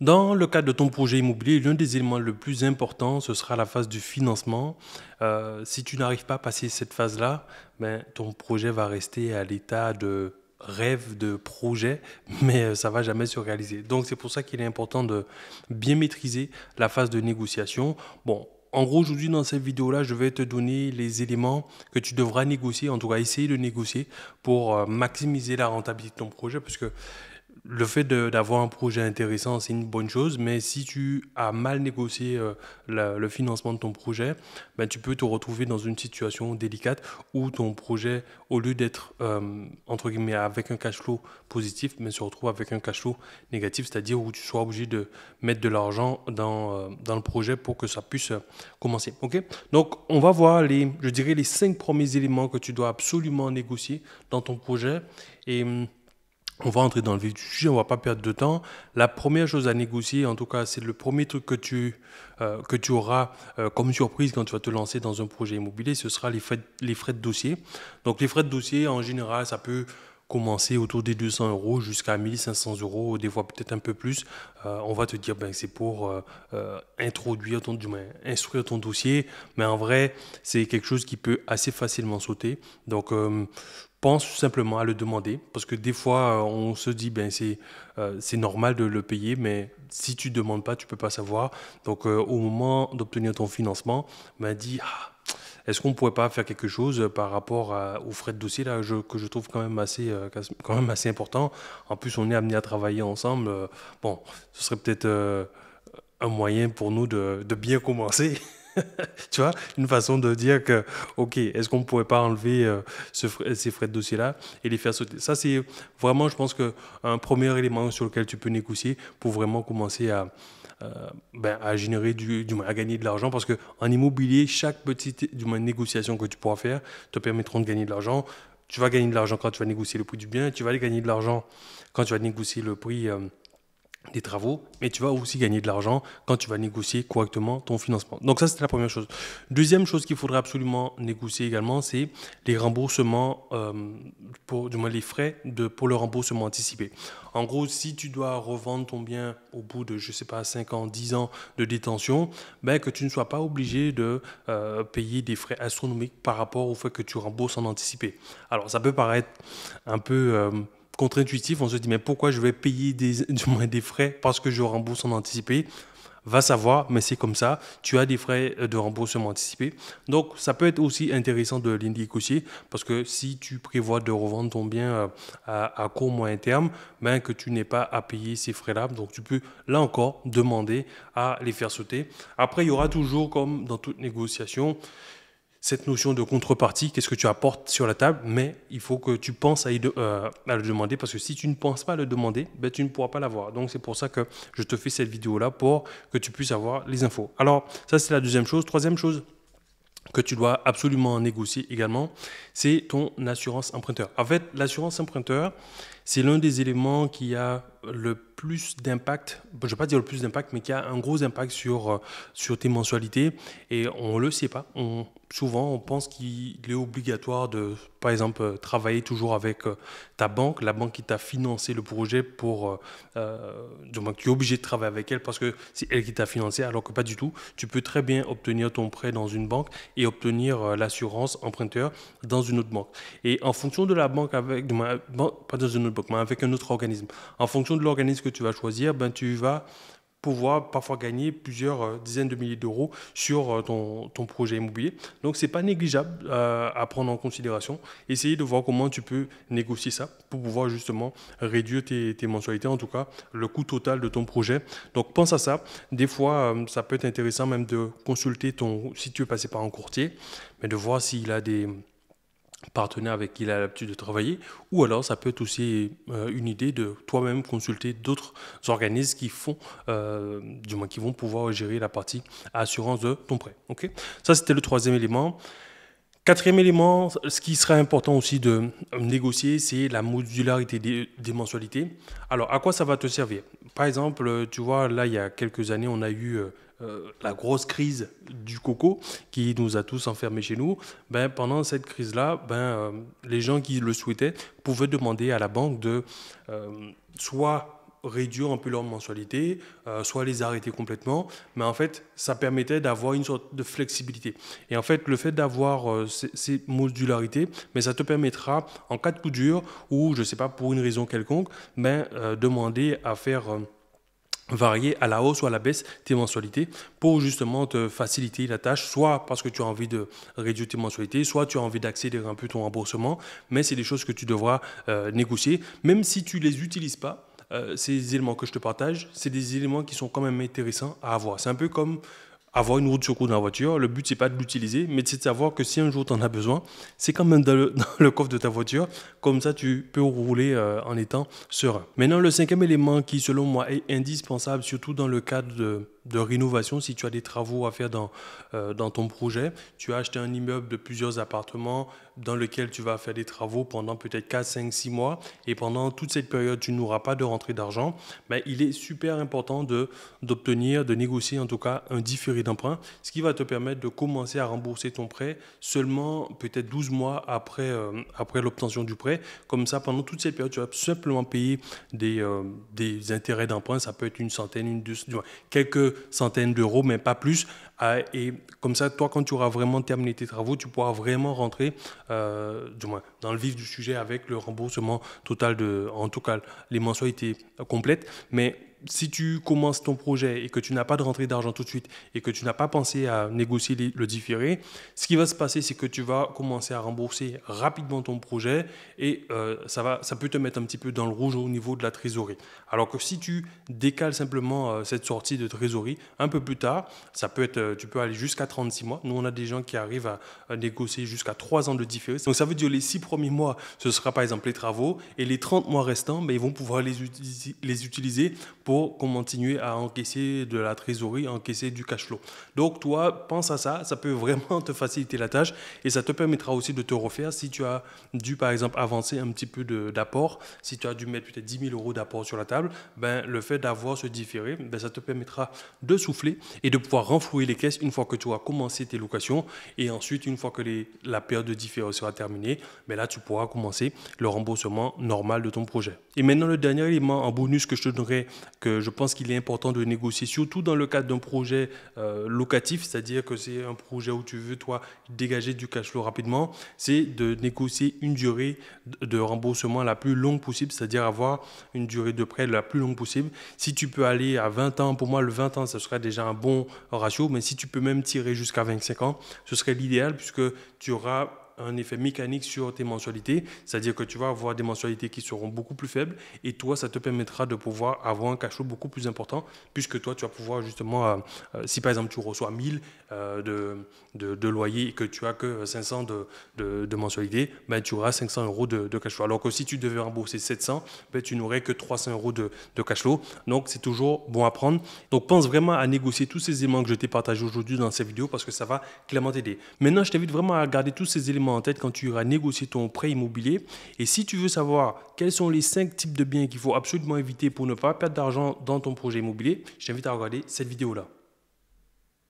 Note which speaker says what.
Speaker 1: Dans le cadre de ton projet immobilier, l'un des éléments le plus important, ce sera la phase du financement. Si tu n'arrives pas à passer cette phase-là, ben, ton projet va rester à l'état de rêve, de projet, mais ça va jamais se réaliser. Donc c'est pour ça qu'il est important de bien maîtriser la phase de négociation. Bon, en gros, aujourd'hui, dans cette vidéo-là, je vais te donner les éléments que tu devras négocier, en tout cas essayer de négocier pour maximiser la rentabilité de ton projet, parce que le fait d'avoir un projet intéressant, c'est une bonne chose, mais si tu as mal négocié le financement de ton projet, ben, tu peux te retrouver dans une situation délicate où ton projet, au lieu d'être, entre guillemets, avec un cash flow positif, mais se retrouve avec un cash flow négatif, c'est-à-dire où tu sois obligé de mettre de l'argent dans le projet pour que ça puisse commencer. Ok. Donc, on va voir je dirais, les 5 premiers éléments que tu dois absolument négocier dans ton projet. Et on va entrer dans le vif du sujet, on va pas perdre de temps. La première chose à négocier, en tout cas, c'est le premier truc que tu auras comme surprise quand tu vas te lancer dans un projet immobilier, ce sera les frais de dossier. Donc les frais de dossier, en général, ça peut commencer autour des 200 euros jusqu'à 1500 euros, des fois peut-être un peu plus. On va te dire ben, c'est pour du moins, instruire ton dossier, mais en vrai, c'est quelque chose qui peut assez facilement sauter. Donc, pense simplement à le demander parce que des fois on se dit ben c'est normal de le payer, mais si tu demandes pas tu peux pas savoir. Donc au moment d'obtenir ton financement, ben dis est-ce qu'on pourrait pas faire quelque chose par rapport aux frais de dossier là que je trouve quand même assez important. En plus on est amené à travailler ensemble, bon ce serait peut-être un moyen pour nous de bien commencer. Tu vois, une façon de dire que, OK, est-ce qu'on ne pourrait pas enlever ces frais de dossier-là et les faire sauter? Ça, c'est vraiment, je pense, un premier élément sur lequel tu peux négocier pour vraiment commencer à générer du moins, à gagner de l'argent. Parce qu'en immobilier, chaque petite du moins, négociation que tu pourras faire te permettront de gagner de l'argent. Tu vas gagner de l'argent quand tu vas négocier le prix du bien. Tu vas gagner de l'argent quand tu vas négocier le prix des travaux, mais tu vas aussi gagner de l'argent quand tu vas négocier correctement ton financement. Donc ça, c'était la première chose. Deuxième chose qu'il faudra absolument négocier également, c'est les remboursements, du moins les frais pour le remboursement anticipé. En gros, si tu dois revendre ton bien au bout de, je sais pas, 5 ans, 10 ans de détention, ben, que tu ne sois pas obligé de payer des frais astronomiques par rapport au fait que tu rembourses en anticipé. Alors, ça peut paraître un peu contre-intuitif, on se dit mais pourquoi je vais payer du moins des frais parce que je rembourse en anticipé? Va savoir, mais c'est comme ça. Tu as des frais de remboursement anticipé. Donc, ça peut être aussi intéressant de l'indiquer aussi, parce que si tu prévois de revendre ton bien à court moyen terme, ben, que tu n'aies pas à payer ces frais-là. Donc, tu peux, là encore, demander à les faire sauter. Après, il y aura toujours, comme dans toute négociation, cette notion de contrepartie, qu'est-ce que tu apportes sur la table, mais il faut que tu penses à le demander, parce que si tu ne penses pas à le demander, ben, tu ne pourras pas l'avoir. Donc c'est pour ça que je te fais cette vidéo-là, pour que tu puisses avoir les infos. Alors ça, c'est la deuxième chose. Troisième chose que tu dois absolument négocier également, c'est ton assurance emprunteur. En fait, l'assurance emprunteur, c'est l'un des éléments qui a le plus d'impact, je ne vais pas dire le plus d'impact, mais qui a un gros impact sur tes mensualités. Et on ne le sait pas. Souvent, on pense qu'il est obligatoire de, par exemple, travailler toujours avec ta banque, la banque qui t'a financé le projet du moins, tu es obligé de travailler avec elle parce que c'est elle qui t'a financé, alors que pas du tout. Tu peux très bien obtenir ton prêt dans une banque et obtenir l'assurance emprunteur dans une autre banque. Et en fonction de la banque pas dans une autre banque, mais avec un autre organisme. En fonction de l'organisme que tu vas choisir, ben, tu vas pouvoir parfois gagner plusieurs dizaines de milliers d'euros sur ton projet immobilier. Donc, ce n'est pas négligeable à prendre en considération. Essayez de voir comment tu peux négocier ça pour pouvoir justement réduire tes mensualités, en tout cas le coût total de ton projet. Donc, pense à ça. Des fois, ça peut être intéressant même de consulter si tu veux passer par un courtier, mais de voir s'il a des partenaire avec qui il a l'habitude de travailler, ou alors ça peut être aussi une idée de toi-même consulter d'autres organismes du moins qui vont pouvoir gérer la partie assurance de ton prêt. Ok. Ça, c'était le troisième élément. Quatrième élément, ce qui sera important aussi de négocier, c'est la modularité des mensualités. Alors, à quoi ça va te servir? Par exemple, tu vois, là, il y a quelques années, on a eu la grosse crise du coco qui nous a tous enfermés chez nous. Ben, pendant cette crise-là, les gens qui le souhaitaient pouvaient demander à la banque de soit réduire un peu leur mensualité, soit les arrêter complètement, mais en fait, ça permettait d'avoir une sorte de flexibilité. Et en fait, le fait d'avoir ces modularités, mais ça te permettra, en cas de coup dur, ou je ne sais pas, pour une raison quelconque, demander à faire varier à la hausse ou à la baisse tes mensualités pour justement te faciliter la tâche, soit parce que tu as envie de réduire tes mensualités, soit tu as envie d'accélérer un peu ton remboursement, mais c'est des choses que tu devras négocier, même si tu ne les utilises pas. Ces éléments que je te partage, c'est des éléments qui sont quand même intéressants à avoir. C'est un peu comme avoir une roue de secours dans la voiture. Le but, c'est pas de l'utiliser, mais c'est de savoir que si un jour tu en as besoin, c'est quand même dans le coffre de ta voiture. Comme ça, tu peux rouler en étant serein. Maintenant, le cinquième élément qui, selon moi, est indispensable, surtout dans le cadre de rénovation, si tu as des travaux à faire dans ton projet, tu as acheté un immeuble de plusieurs appartements dans lequel tu vas faire des travaux pendant peut-être 4, 5, 6 mois et pendant toute cette période, tu n'auras pas de rentrée d'argent, il est super important d'obtenir, de négocier en tout cas un différé d'emprunt, ce qui va te permettre de commencer à rembourser ton prêt seulement peut-être 12 mois après l'obtention du prêt. Comme ça, pendant toute cette période, tu vas simplement payer des intérêts d'emprunt. Ça peut être une centaine, quelques centaines d'euros, mais pas plus. Et comme ça, toi, quand tu auras vraiment terminé tes travaux, tu pourras vraiment rentrer du moins dans le vif du sujet avec le remboursement total en tout cas, les mensualités complètes. Mais si tu commences ton projet et que tu n'as pas de rentrée d'argent tout de suite et que tu n'as pas pensé à négocier le différé, ce qui va se passer, c'est que tu vas commencer à rembourser rapidement ton projet et ça peut te mettre un petit peu dans le rouge au niveau de la trésorerie. Alors que si tu décales simplement cette sortie de trésorerie un peu plus tard, tu peux aller jusqu'à 36 mois. Nous, on a des gens qui arrivent à négocier jusqu'à 3 ans de différé. Donc, ça veut dire les 6 premiers mois, ce sera par exemple les travaux et les 30 mois restants, ils vont pouvoir les utiliser pour continuer à encaisser de la trésorerie, encaisser du cash flow. Donc, toi, pense à ça. Ça peut vraiment te faciliter la tâche et ça te permettra aussi de te refaire si tu as dû, par exemple, avancer un petit peu d'apport. Si tu as dû mettre peut-être 10 000 euros d'apport sur la table, le fait d'avoir ce différé, ça te permettra de souffler et de pouvoir renflouer les caisses une fois que tu auras commencé tes locations. Et ensuite, une fois que la période de différé sera terminée, là, tu pourras commencer le remboursement normal de ton projet. Et maintenant, le dernier élément en bonus que je te donnerai, que je pense qu'il est important de négocier, surtout dans le cadre d'un projet locatif, c'est-à-dire que c'est un projet où tu veux, toi, dégager du cash flow rapidement, c'est de négocier une durée de remboursement la plus longue possible, c'est-à-dire avoir une durée de prêt la plus longue possible. Si tu peux aller à 20 ans, pour moi, le 20 ans, ce serait déjà un bon ratio, mais si tu peux même tirer jusqu'à 25 ans, ce serait l'idéal puisque tu auras un effet mécanique sur tes mensualités, c'est-à-dire que tu vas avoir des mensualités qui seront beaucoup plus faibles et toi, ça te permettra de pouvoir avoir un cash flow beaucoup plus important puisque toi, tu vas pouvoir justement, si par exemple tu reçois 1000 de loyer et que tu as que 500 de mensualité, tu auras 500 euros de cash flow. Alors que si tu devais rembourser 700, tu n'aurais que 300 euros de cash flow. Donc, c'est toujours bon à prendre. Donc, pense vraiment à négocier tous ces éléments que je t'ai partagés aujourd'hui dans cette vidéo parce que ça va clairement t'aider. Maintenant, je t'invite vraiment à garder tous ces éléments en tête quand tu iras négocier ton prêt immobilier. Et si tu veux savoir quels sont les 5 types de biens qu'il faut absolument éviter pour ne pas perdre d'argent dans ton projet immobilier, je t'invite à regarder cette vidéo-là.